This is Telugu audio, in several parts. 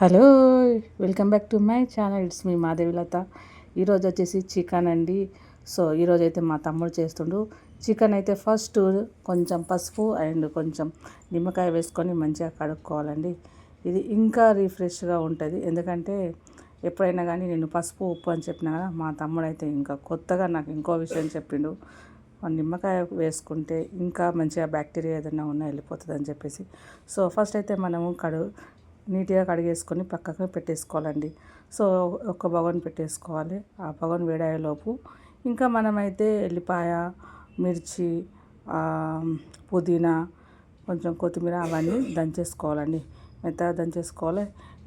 Hello, welcome back to my channel. It's me Madhavi Latha. ఈరోజు వచ్చేసి చికెన్ అండి. సో ఈరోజు అయితే మా తమ్ముడు చేస్తుండు చికెన్. అయితే ఫస్ట్ కొంచెం పసుపు అండ్ కొంచెం నిమ్మకాయ వేసుకొని మంచిగా కడుక్కోవాలండి. ఇది ఇంకా రిఫ్రెష్గా ఉంటుంది. ఎందుకంటే ఎప్పుడైనా కానీ నేను పసుపు ఉప్పు అని చెప్పినా కదా, మా తమ్ముడు అయితే ఇంకా కొత్తగా నాకు ఇంకో విషయం చెప్పిండు. నిమ్మకాయ వేసుకుంటే ఇంకా మంచిగా బ్యాక్టీరియా ఏదైనా ఉన్నా వెళ్ళిపోతుంది అని చెప్పేసి. సో ఫస్ట్ అయితే మనము నీట్గా కడిగేసుకొని పక్కకు పెట్టేసుకోవాలండి. సో ఒక బగోన్ పెట్టేసుకోవాలి. ఆ బగోన్ వేడయ్యేలోపు ఇంకా మనమైతే ఎల్లిపాయ, మిర్చి, పుదీనా, కొంచెం కొత్తిమీర అవన్నీ దంచేసుకోవాలండి. మెత్తగా దంచేసుకోవాలి.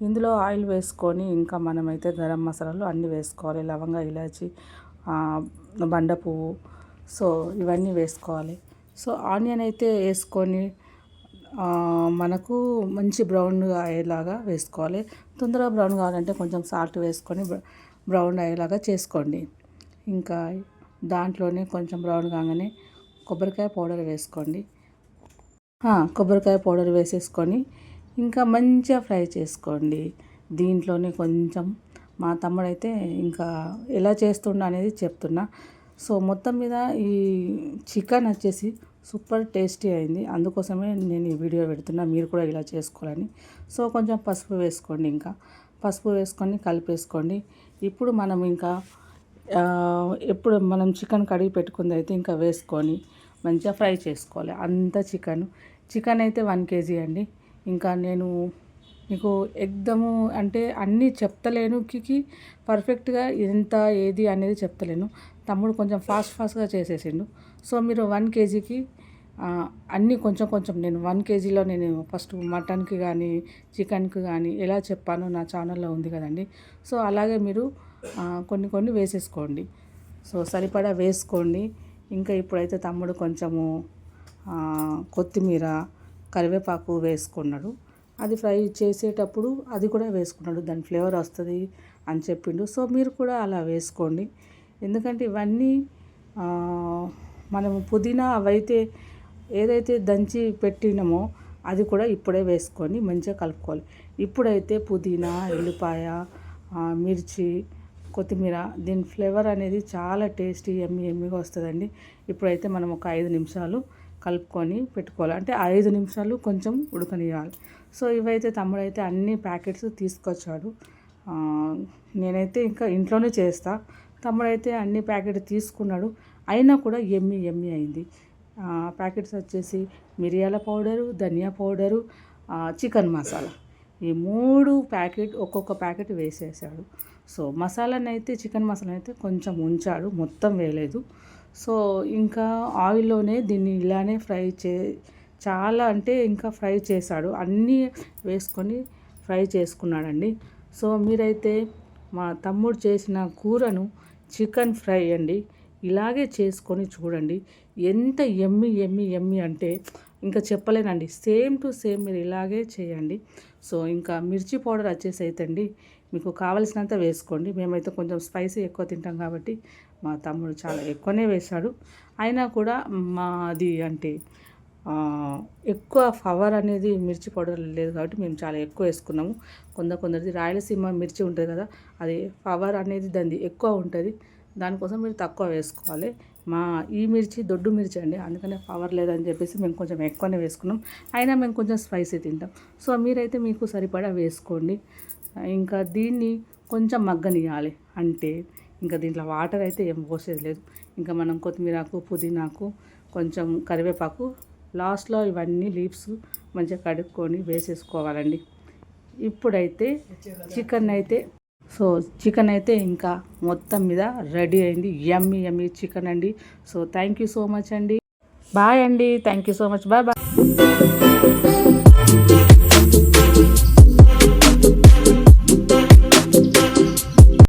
ఇందులో ఆయిల్ వేసుకొని ఇంకా మనమైతే గరం మసాలాలు అన్నీ వేసుకోవాలి. లవంగ, ఇలాచి, బండ పువ్వు, సో ఇవన్నీ వేసుకోవాలి. సో ఆనియన్ అయితే వేసుకొని మనకు మంచి బ్రౌన్గా అయ్యేలాగా వేసుకోవాలి. తొందరగా బ్రౌన్ కావాలంటే కొంచెం సాల్ట్ వేసుకొని బ్రౌన్ అయ్యేలాగా చేసుకోండి. ఇంకా దాంట్లోనే కొంచెం బ్రౌన్ కాగానే కొబ్బరికాయ పౌడర్ వేసుకోండి. కొబ్బరికాయ పౌడర్ వేసేసుకొని ఇంకా మంచిగా ఫ్రై చేసుకోండి. దీంట్లోనే కొంచెం మా తమ్ముడైతే ఇంకా ఎలా చేస్తుండ అనేది చెప్తున్నా. సో మొత్తం మీద ఈ చికెన్ వచ్చేసి సూపర్ టేస్టీ అయింది. అందుకోసమే నేను ఈ వీడియో పెడుతున్నా, మీరు కూడా ఇలా చేసుకోవాలని. సో కొంచెం పసుపు వేసుకోండి. ఇంకా పసుపు వేసుకొని కలిపేసుకోండి. ఇప్పుడు మనం ఇంకా ఎప్పుడు మనం చికెన్ కడిగి పెట్టుకుంది అయితే ఇంకా వేసుకొని మంచిగా ఫ్రై చేసుకోవాలి. అంత చికెన్ అయితే 1 kg అండి. ఇంకా నేను మీకు ఎగ్దము అంటే అన్నీ చెప్తలేను, పర్ఫెక్ట్గా ఎంత ఏది అనేది చెప్తలేను. తమ్ముడు కొంచెం ఫాస్ట్గా చేసేసిండు. సో మీరు 1 kgకి అన్నీ కొంచెం నేను 1 kgలో నేను ఫస్ట్ మటన్కి కానీ చికెన్కి కానీ ఎలా చెప్పానో నా ఛానల్లో ఉంది కదండి. సో అలాగే మీరు కొన్ని వేసేసుకోండి. సో సరిపడా వేసుకోండి. ఇంకా ఇప్పుడైతే తమ్ముడు కొంచెము కొత్తిమీర, కరివేపాకు వేసుకున్నాడు. అది ఫ్రై చేసేటప్పుడు అది కూడా వేసుకున్నాడు, దాని ఫ్లేవర్ వస్తుంది అని చెప్పిండు. సో మీరు కూడా అలా వేసుకోండి. ఎందుకంటే ఇవన్నీ మనము పుదీనా అవైతే ఏదైతే దంచి పెట్టినామో అది కూడా ఇప్పుడే వేసుకొని మంచిగా కలుపుకోవాలి. ఇప్పుడైతే పుదీనా, ఎల్లిపాయ, మిర్చి, కొత్తిమీర, దీని ఫ్లేవర్ అనేది చాలా టేస్టీ ఎమ్మిగా వస్తుందండి. ఇప్పుడైతే మనం ఒక 5 నిమిషాలు కలుపుకొని పెట్టుకోవాలి. అంటే 5 నిమిషాలు కొంచెం ఉడకనియాలి. సో ఇవైతే తమ్ముడైతే అన్ని ప్యాకెట్స్ తీసుకొచ్చాడు. నేనైతే ఇంకా ఇంట్లోనే చేస్తా. తమ్ముడైతే అన్ని ప్యాకెట్ తీసుకున్నాడు. అయినా కూడా ఎమ్మి అయింది. ప్యాకెట్స్ వచ్చేసి మిరియాల పౌడరు, ధనియా పౌడరు, చికెన్ మసాలా, ఈ 3 ఒక్కొక్క ప్యాకెట్ వేసేసాడు. సో మసాలానైతే చికెన్ మసాలా అయితే కొంచెం ఉంచాడు, మొత్తం వేయలేదు. సో ఇంకా ఆయిల్లోనే దీన్ని ఇలానే చాలా అంటే ఇంకా ఫ్రై చేశాడు. అన్నీ వేసుకొని ఫ్రై చేసుకున్నాడండి. సో మీరైతే మా తమ్ముడు చేసిన కూరను చికెన్ ఫ్రై అండి ఇలాగే చేసుకొని చూడండి. ఎంత ఎమ్మి అంటే ఇంకా చెప్పలేనండి. సేమ్ టు సేమ్ మీరు ఇలాగే చేయండి. సో ఇంకా మిర్చి పౌడర్ వచ్చేసి అయితే అండి మీకు కావలసినంత వేసుకోండి. మేమైతే కొంచెం స్పైసీ ఎక్కువ తింటాం కాబట్టి మా తమ్ముడు చాలా ఎక్కువనే వేశాడు. అయినా కూడా మాది అంటే ఎక్కువ పవర్ అనేది మిర్చి పౌడర్ లేదు కాబట్టి మేము చాలా ఎక్కువ వేసుకున్నాము. కొందరిది రాయలసీమ మిర్చి ఉంటుంది కదా, అది పవర్ అనేది దాన్ని ఎక్కువ ఉంటుంది. దానికోసం మీరు తక్కువ వేసుకోవాలి. ఈ మిర్చి దొడ్డు మిర్చి అండి, అందుకనే పవర్ లేదని చెప్పేసి మేము కొంచెం ఎక్కువనే వేసుకున్నాం. అయినా మేము కొంచెం స్పైసీ తింటాం. సో మీరైతే మీకు సరిపడా వేసుకోండి. ఇంకా దీన్ని కొంచెం మగ్గనియాలి. అంటే ఇంకా దీంట్లో వాటర్ అయితే ఏం పోసేది లేదు. ఇంకా మనం కొత్తిమీరకు, పుదీనాకు, కొంచెం కరివేపాకు లాస్ట్లో ఇవన్నీ లీవ్స్ మంచిగా కడుక్కొని వేసేసుకోవాలండి. ఇప్పుడైతే చికెన్ అయితే ఇంకా మొత్తం మీద రెడీ అయింది. యమ్మీ చికెన్ అండి. So thank you so much అండి. బాయ్ అండి. Thank you so much. Bye.